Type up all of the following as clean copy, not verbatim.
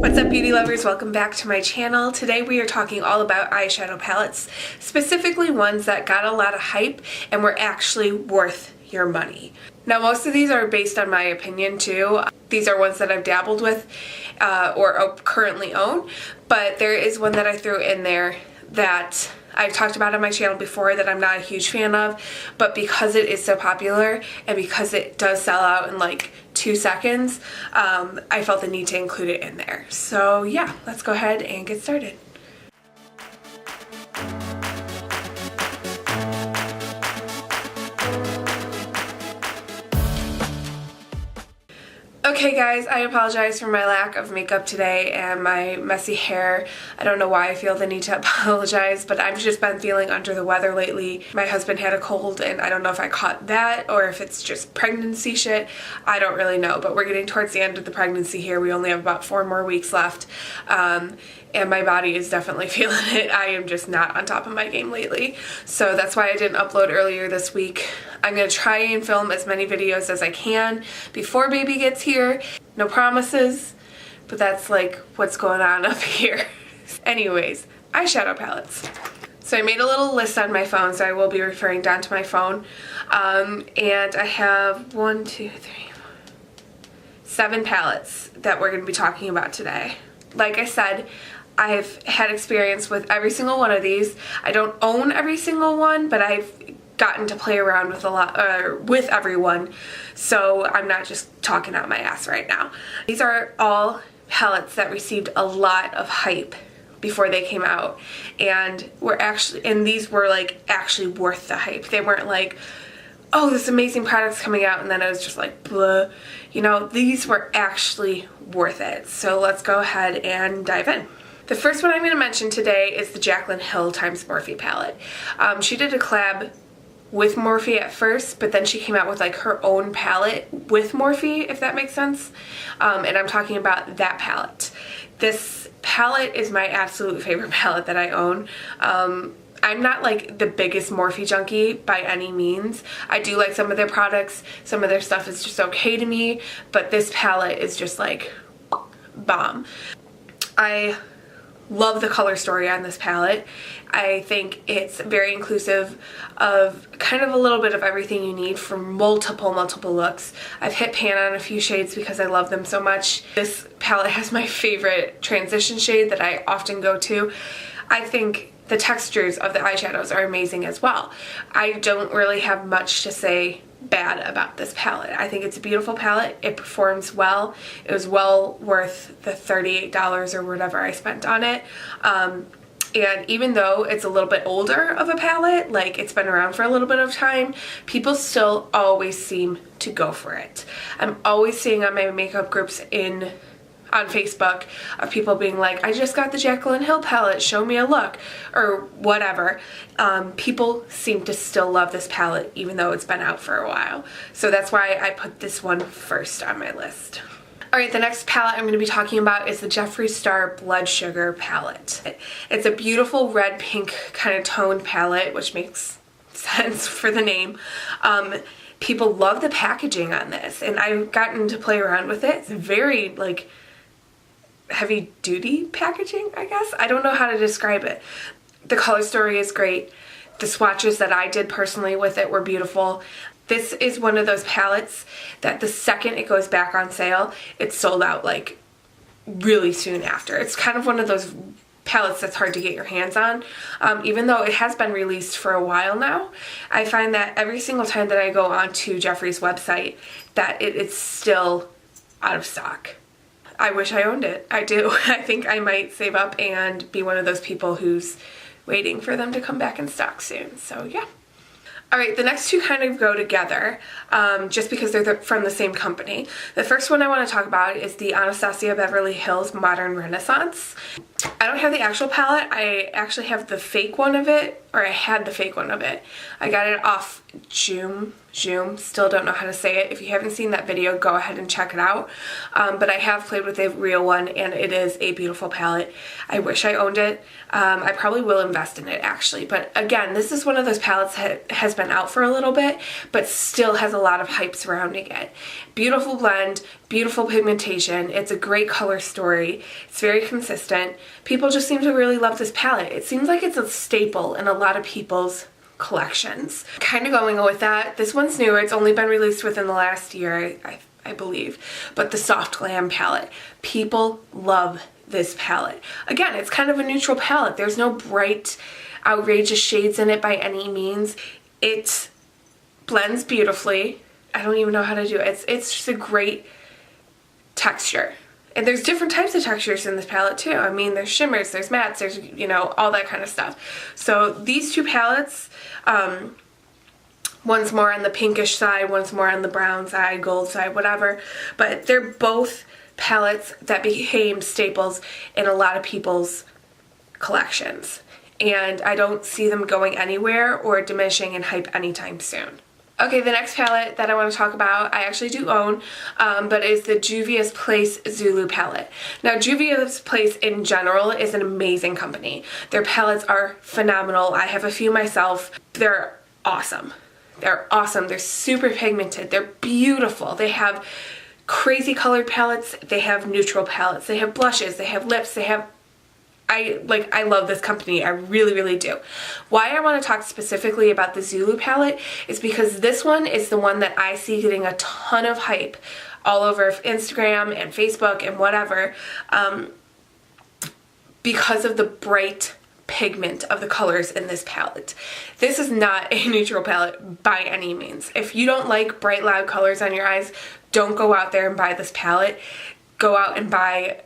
What's up, beauty lovers? Welcome back to my channel. Today we are talking all about eyeshadow palettes, specifically ones that got a lot of hype and were actually worth your money. Now, most of these are based on my opinion too. These are ones that I've dabbled with or currently own, but there is one that I threw in there that I've talked about on my channel before that I'm not a huge fan of, but because it is so popular and because it does sell out in like 2 seconds, I felt the need to include it in there. So yeah, let's go ahead and get started. Okay guys, I apologize for my lack of makeup today and my messy hair. I don't know why I feel the need to apologize, but I've just been feeling under the weather lately. My husband had a cold and I don't know if I caught that or if it's just pregnancy shit. I don't really know, but we're getting towards the end of the pregnancy here. We only have about 4 more weeks left. And my body is definitely feeling it. I am just not on top of my game lately. So that's why I didn't upload earlier this week. I'm going to try and film as many videos as I can before baby gets here. No promises, but that's like what's going on up here. Anyways, eyeshadow palettes. So I made a little list on my phone, so I will be referring down to my phone. And I have 1, 2, 3, 4, 7 palettes that we're going to be talking about today. Like I said, I've had experience with every single one of these. I don't own every single one, but I've gotten to play around with a lot with everyone, so I'm not just talking out my ass right now. These are all palettes that received a lot of hype before they came out, and these were like actually worth the hype. They weren't like, oh, this amazing product's coming out, and then I was just like, blah. You know, these were actually worth it. So let's go ahead and dive in. The first one I'm going to mention today is the Jaclyn Hill x Morphe palette. She did a collab with Morphe at first, but then she came out with like her own palette with Morphe, if that makes sense. And I'm talking about that palette. This palette is my absolute favorite palette that I own. I'm not like the biggest Morphe junkie by any means. I do like some of their products. Some of their stuff is just okay to me, but this palette is just like bomb. I love the color story on this palette. I think it's very inclusive of kind of a little bit of everything you need for multiple looks. I've hit pan on a few shades because I love them so much. This palette has my favorite transition shade that I often go to. I think the textures of the eyeshadows are amazing as well. I don't really have much to say bad about this palette. I think it's a beautiful palette. It performs well. It was well worth the $38 or whatever I spent on it. And even though it's a little bit older of a palette, like it's been around for a little bit of time, people still always seem to go for it. I'm always seeing on my makeup groups on Facebook of people being like, I just got the Jaclyn Hill palette, show me a look, or whatever. People seem to still love this palette even though it's been out for a while. So that's why I put this one first on my list. Alright, the next palette I'm going to be talking about is the Jeffree Star Blood Sugar palette. It's a beautiful red-pink kind of toned palette, which makes sense for the name. People love the packaging on this, and I've gotten to play around with it. It's very like heavy duty packaging, I guess. I don't know how to describe it. The color story is great. The swatches that I did personally with it were beautiful. This is one of those palettes that the second it goes back on sale, it's sold out like really soon after. It's kind of one of those palettes that's hard to get your hands on. Even though it has been released for a while now, I find that every single time that I go onto Jeffree's website that it's still out of stock. I wish I owned it. I do. I think I might save up and be one of those people who's waiting for them to come back in stock soon. So yeah. Alright, the next two kind of go together just because they're from the same company. The first one I want to talk about is the Anastasia Beverly Hills Modern Renaissance. I don't have the actual palette. I actually have the fake one of it, or I had the fake one of it. I got it off Jum, still don't know how to say it. If you haven't seen that video, go ahead and check it out. But I have played with a real one, and it is a beautiful palette. I wish I owned it. I probably will invest in it, actually. But again, this is one of those palettes that has been out for a little bit, but still has a lot of hype surrounding it. Beautiful blend, beautiful pigmentation. It's a great color story. It's very consistent. People just seem to really love this palette. It seems like it's a staple in a lot of people's collections. Kind of going with that, this one's newer. It's only been released within the last year, I believe. But the Soft Glam palette. People love this palette. Again, it's kind of a neutral palette. There's no bright, outrageous shades in it by any means. It blends beautifully. I don't even know how to do it. It's just a great texture. And there's different types of textures in this palette too. I mean, there's shimmers, there's mattes, there's, you know, all that kind of stuff. So these two palettes, one's more on the pinkish side, one's more on the brown side, gold side, whatever. But they're both palettes that became staples in a lot of people's collections. And I don't see them going anywhere or diminishing in hype anytime soon. Okay, the next palette that I want to talk about, I actually do own, but is the Juvia's Place Zulu palette. Now, Juvia's Place in general is an amazing company. Their palettes are phenomenal. I have a few myself. They're awesome. They're awesome. They're super pigmented. They're beautiful. They have crazy colored palettes. They have neutral palettes. They have blushes. They have lips. They have... I love this company. I really, really do. Why I want to talk specifically about the Zulu palette is because this one is the one that I see getting a ton of hype all over Instagram and Facebook and whatever, because of the bright pigment of the colors in this palette. This is not a neutral palette by any means. If you don't like bright, loud colors on your eyes, don't go out there and buy this palette. Go out and buy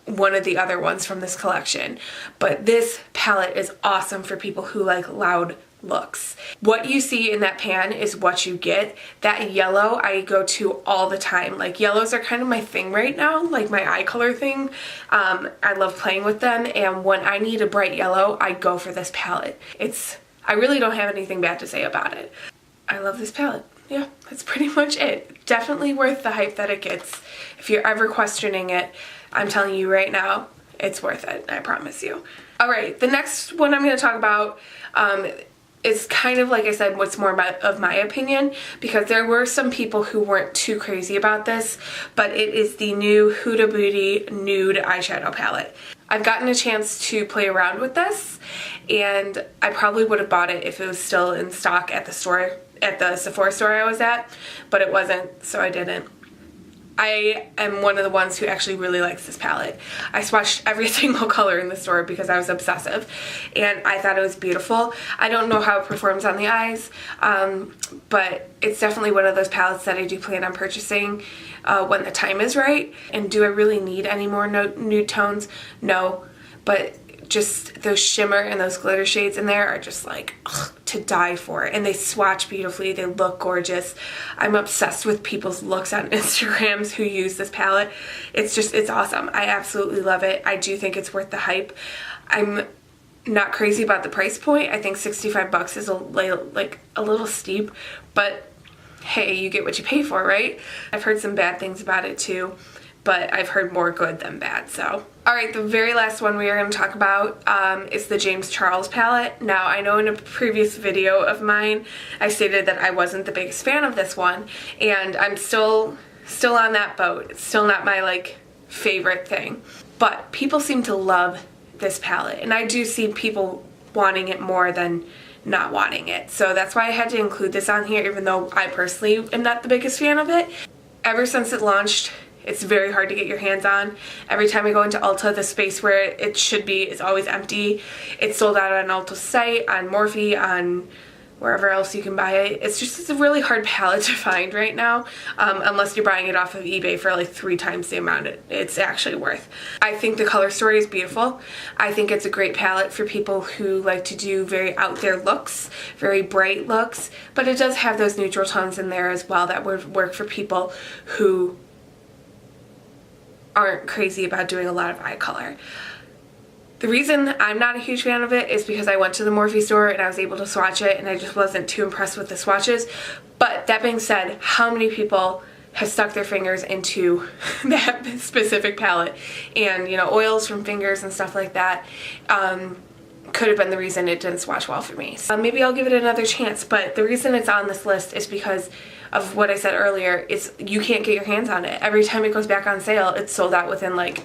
one of the other ones from this collection. But this palette is awesome for people who like loud looks. What you see in that pan is what you get. That yellow I go to all the time. Like, yellows are kind of my thing right now, like my eye color thing. I love playing with them, and when I need a bright yellow, I go for this palette. I really don't have anything bad to say about it. I love this palette. Yeah, that's pretty much it. Definitely worth the hype that it gets. If you're ever questioning it, I'm telling you right now, it's worth it. I promise you. Alright, the next one I'm going to talk about is kind of, like I said, what's more of my opinion, because there were some people who weren't too crazy about this, but it is the new Huda Beauty Nude Eyeshadow Palette. I've gotten a chance to play around with this, and I probably would have bought it if it was still in stock at the store, at the Sephora store I was at, but it wasn't, so I didn't. I am one of the ones who actually really likes this palette. I swatched every single color in the store because I was obsessive, and I thought it was beautiful. I don't know how it performs on the eyes, but it's definitely one of those palettes that I do plan on purchasing when the time is right. And do I really need any more nude tones? No, but just those shimmer and those glitter shades in there are just like, ugh, to die for. And they swatch beautifully. They look gorgeous. I'm obsessed with people's looks on Instagrams who use this palette. It's awesome. I absolutely love it. I do think it's worth the hype. I'm not crazy about the price point. I think 65 bucks is like a little steep, but hey, you get what you pay for, right? I've heard some bad things about it too, but I've heard more good than bad, so. Alright, the very last one we are going to talk about is the James Charles palette. Now, I know in a previous video of mine, I stated that I wasn't the biggest fan of this one, and I'm still on that boat. It's still not my, like, favorite thing. But people seem to love this palette, and I do see people wanting it more than not wanting it. So that's why I had to include this on here, even though I personally am not the biggest fan of it. Ever since it launched, it's very hard to get your hands on. Every time I go into Ulta, the space where it should be is always empty. It's sold out on Ulta's site, on Morphe, on wherever else you can buy it. It's a really hard palette to find right now, unless you're buying it off of eBay for like 3 times the amount it's actually worth. I think the color story is beautiful. I think it's a great palette for people who like to do very out there looks, very bright looks, but it does have those neutral tones in there as well that would work for people who aren't crazy about doing a lot of eye color. The reason I'm not a huge fan of it is because I went to the Morphe store and I was able to swatch it and I just wasn't too impressed with the swatches. But that being said, how many people have stuck their fingers into that specific palette, and you know, oils from fingers and stuff like that could have been the reason it didn't swatch well for me. So maybe I'll give it another chance, but the reason it's on this list is because of what I said earlier. It's you can't get your hands on it. Every time it goes back on sale, it's sold out within like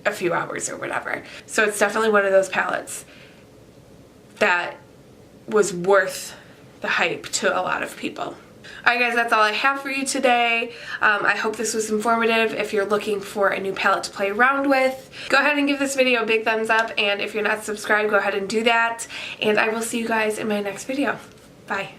a few hours or whatever. So it's definitely one of those palettes that was worth the hype to a lot of people. Alright guys, that's all I have for you today. I hope this was informative. If you're looking for a new palette to play around with, go ahead and give this video a big thumbs up, and if you're not subscribed, go ahead and do that. And I will see you guys in my next video. Bye.